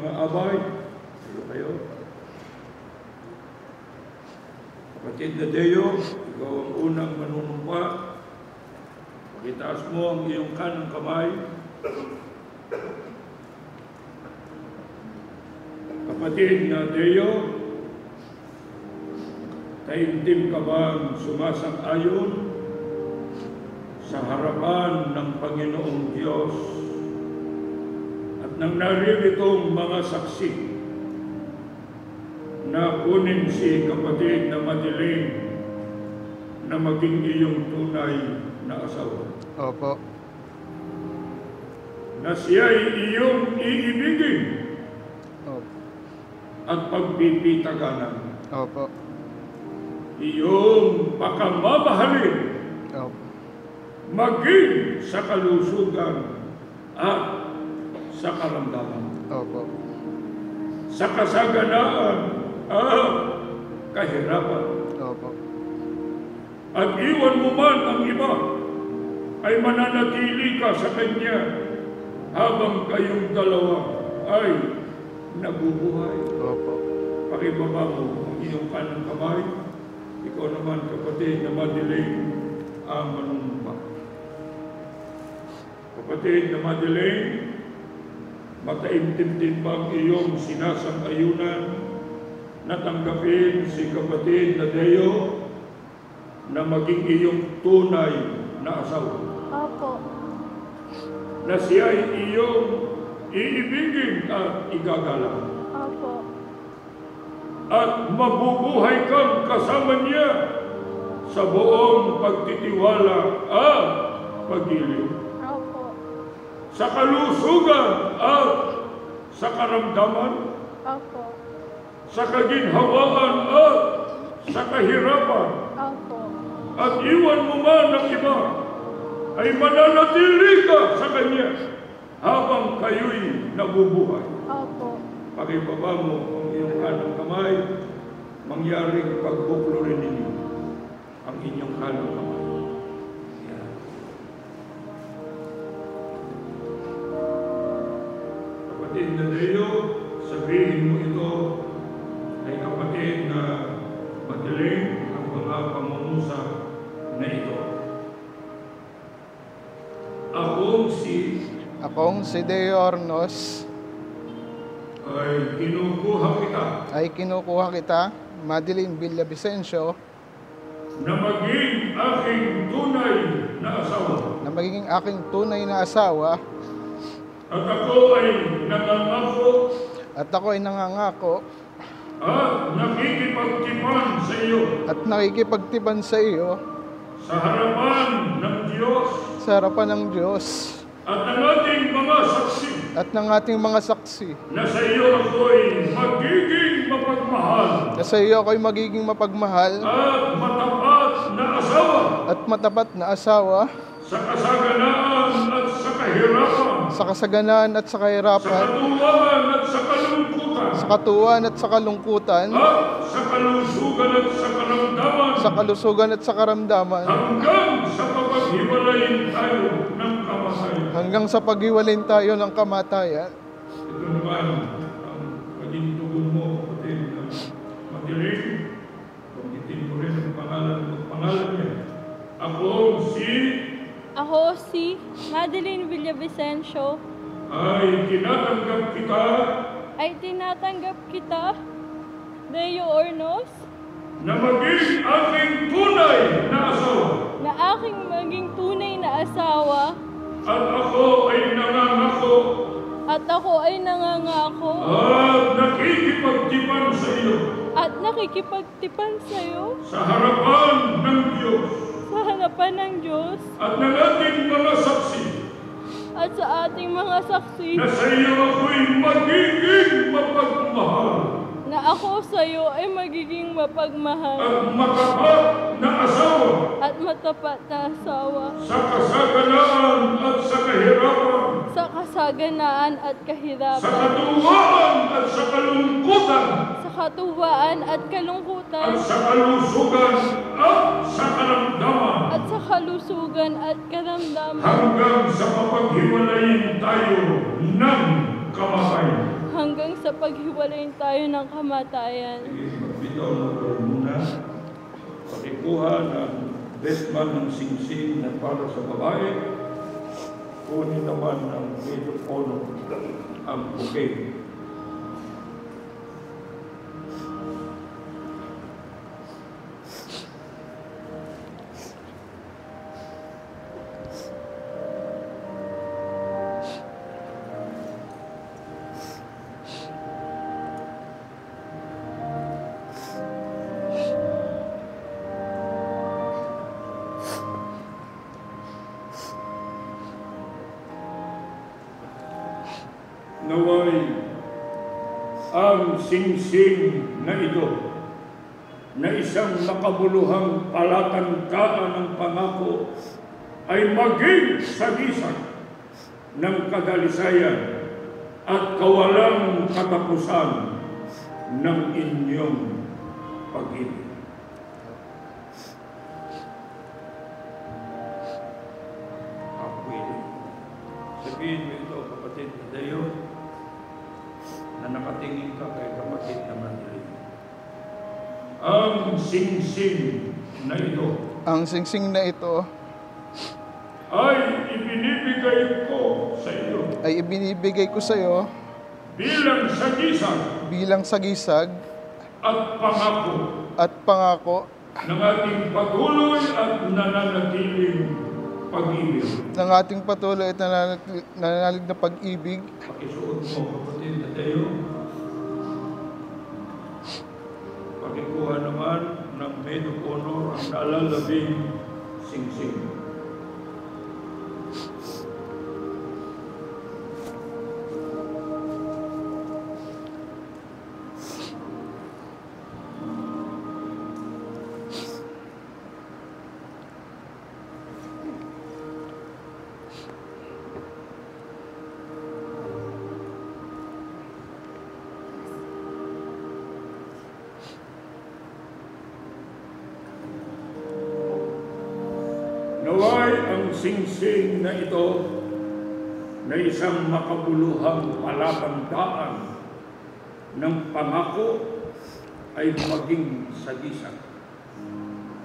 mga abay. Kayo. Kapatid na Deo, ikaw ang unang manunumpa. Pakitaas mo ang iyong kanang kamay. Kapatid na Deo, taimtim ka bang sumasang-ayon sa harapan ng Panginoong Diyos at nang naririto'ng mga saksi na kunin si kapatid na Madeline na maging iyong tunay na asawa? Opo. Na siya'y iyong iibigin Opo. at pagpipitaganan. Opo. Iyong pakamamahalin Opo. maging sa kalusugan at sa karamdaman, Opo. sa kasaganaan at kahirapan. Opo. At iwan mo man ang iba, ay mananatili ka sa Kanya habang kayong dalawa ay nabubuhay. Opo. Pakibaba mo ang iyong kanang kamay. Ikaw naman, kapatid na Madeline, ang manunumpa. Kapatid na Madeline, mataimtim din ba ang iyong sinasang-ayunan na tanggapin si kapatid na Deo na maging iyong tunay na asawa? Opo. Na siya ay iyong iibigin at igagalang. Opo. At mabubuhay kang kasama niya sa buong pagtitiwala at pag-ibig, Opo. sa kalusugan at sa karamdaman, Opo. sa kaginhawaan at sa kahirapan. Opo. At iwan mo man ang iba, ay mananatili ka sa Kanya habang kayo'y nabubuhay. Opo. Pakibaba mo ang iyong kanang kamay, mangyaring pagbuklo rin ninyo ang inyong kanang kamay. Yan. Kapatid na Deo, sabihin mo ito ay kapatid na Madeline ang mga pangungusap na ito. Akong si Deo Ornos ay kinukuha kita, Madeline Villavicencio, na maging aking tunay na asawa. na magiging aking tunay na asawa, At ako ay nangangako at ako ay nangangako at nakikipagtipan sa iyo at nakikipagtipan sa iyo sa harapan ng Diyos sa harapan ng Diyos at ng ating mga saksi at ng ating mga saksi na sa iyo ako'y magiging mapagmahal na sa iyo ako'y magiging mapagmahal at matapat na asawa at matapat na asawa sa kasaganaan at sa kahirapan, sa kasaganaan at sa kahirapan, sa katuwaan at sa kalungkutan, sa katuwaan at sa kalungkutan, at sa kalusugan at sa karamdaman, sa kalusugan at sa karamdaman, hanggang sa paghiwalayin tayo ng kamatayan. hanggang sa paghiwalayin tayo ng kamatayan. Ito naman ang pagintugon mo, kapatid na Madeline. Pagkitin mo rin ang pangalan niya. Ako si Madeline Villavicencio. Ay tinatanggap kita, Deo Ornos, na maging aking tunay na asawa. na aking maging tunay na asawa. At ako ay nangangako At ako ay nangangako at nakikipagtipan sa iyo sa harapan ng Diyos at ng ating mga saksi at sa ating mga saksi na sa iyo ako'y magiging mapagmahal na ako sa iyo ay magiging mapagmahal at matapat na asawa at matapat na asawa sa kasaganaan at sa kahirapan, sa kasaganaan at sa kahirapan, katuwaan at sa kalungkutan, sa katuwaan at kalungkutan, at sa kalusugan at sa karamdaman, at sa kalusugan at karamdaman, hanggang sa mapaghiwalayin tayo ng kamatayan. hanggang sa paghiwalayin tayo ng kamatayan. Sige, magbitaw na kayo muna. Pakikuha ng bestman ng singsing na para sa babae. Kunin naman ng medyo honor ang bouquet. Naway ang singsing na ito na isang makabuluhang palatandaan ng pangako ay maging sagisag ng kadalisayan at kawalang katapusan ng inyong pag-ibig. Sabihin mo ito, kapatid ni Dayo, na nakatingin ka kay kapatid na Mandarin. Ang singsing na ito Ang singsing na ito ay ibinibigay ko sa iyo ay ibinibigay ko sa iyo bilang sagisag at pangako at pangako ng ating patuloy at nananatiling pag-ibig. ng ating patuloy at nananalig na pag-ibig. Pakisuot mo, kapatid na tayo. Pakikuha naman ng Maid of Honor ang nalalabing singsing. Naway ang singsing na ito na isang makabuluhang palatandaan ng pangako ay maging sagisag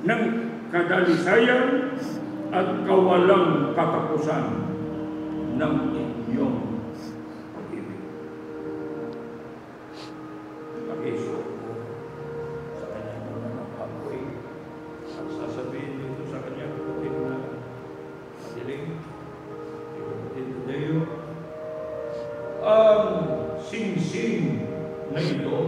ng kadalisayan at kawalang katapusan ng inyong pag-ibig. Pakisuot mo sa kanyang mga pag-ibig at sasabihin dito sa kanyang kapatid na madiling, kapatid na Dayo, ang singsing na ito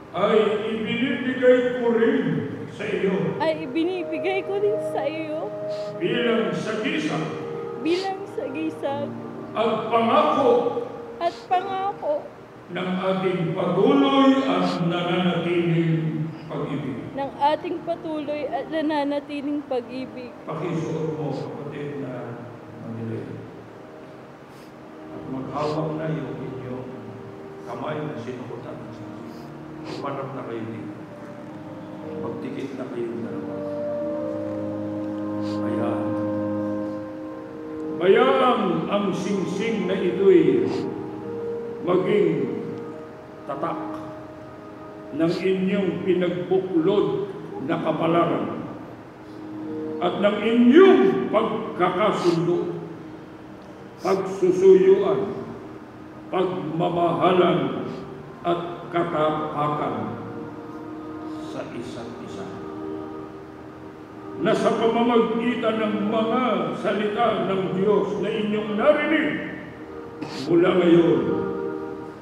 ay ibinibigay ko rin sa iyo bilang sagisag at pangako ng ating patuloy at nananatiling pag-ibig. Pakisuot mo, kapatid na madilim. At maghawak na yung inyong kamay na sinukutan ng singsing. Umarap na kayo dito. Magdikit na kayong dalawa. Bayang ang singsing na ito'y maging tatak ng inyong pinagbuklod na kapalaran at ng inyong pagkakasundo, pagsusuyuan, pagmamahalan at katapakan sa isa't isa. Na sa pamamagitan ng mga salita ng Diyos na inyong narinig mula ngayon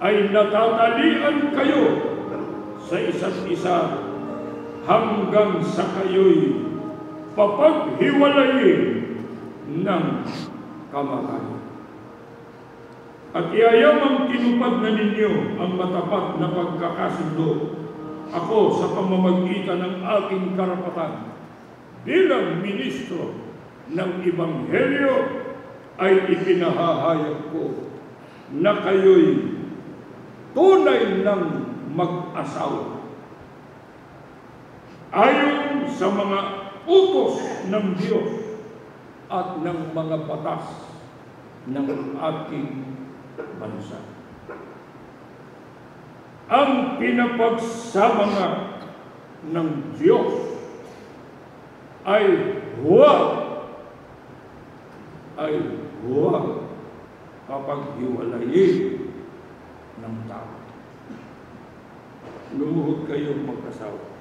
ay natatalian kayo sa isa't isa hanggang sa kayo'y papaghiwalayin ng kamatayan. At iayamang tinupad na ninyo ang matapat na pagkakasundo ako sa pamamagitan ng aking karapatan bilang ministro ng Ebanghelyo ay ipinahahayag ko na kayo'y tunay ng mag-asawa ayon sa mga utos ng Diyos at ng mga batas ng ating bansa. Ang pinapagsama nga ng Diyos ay huwag kapag-hiwalayin ng tao. Lumuhod kayong magkasawa.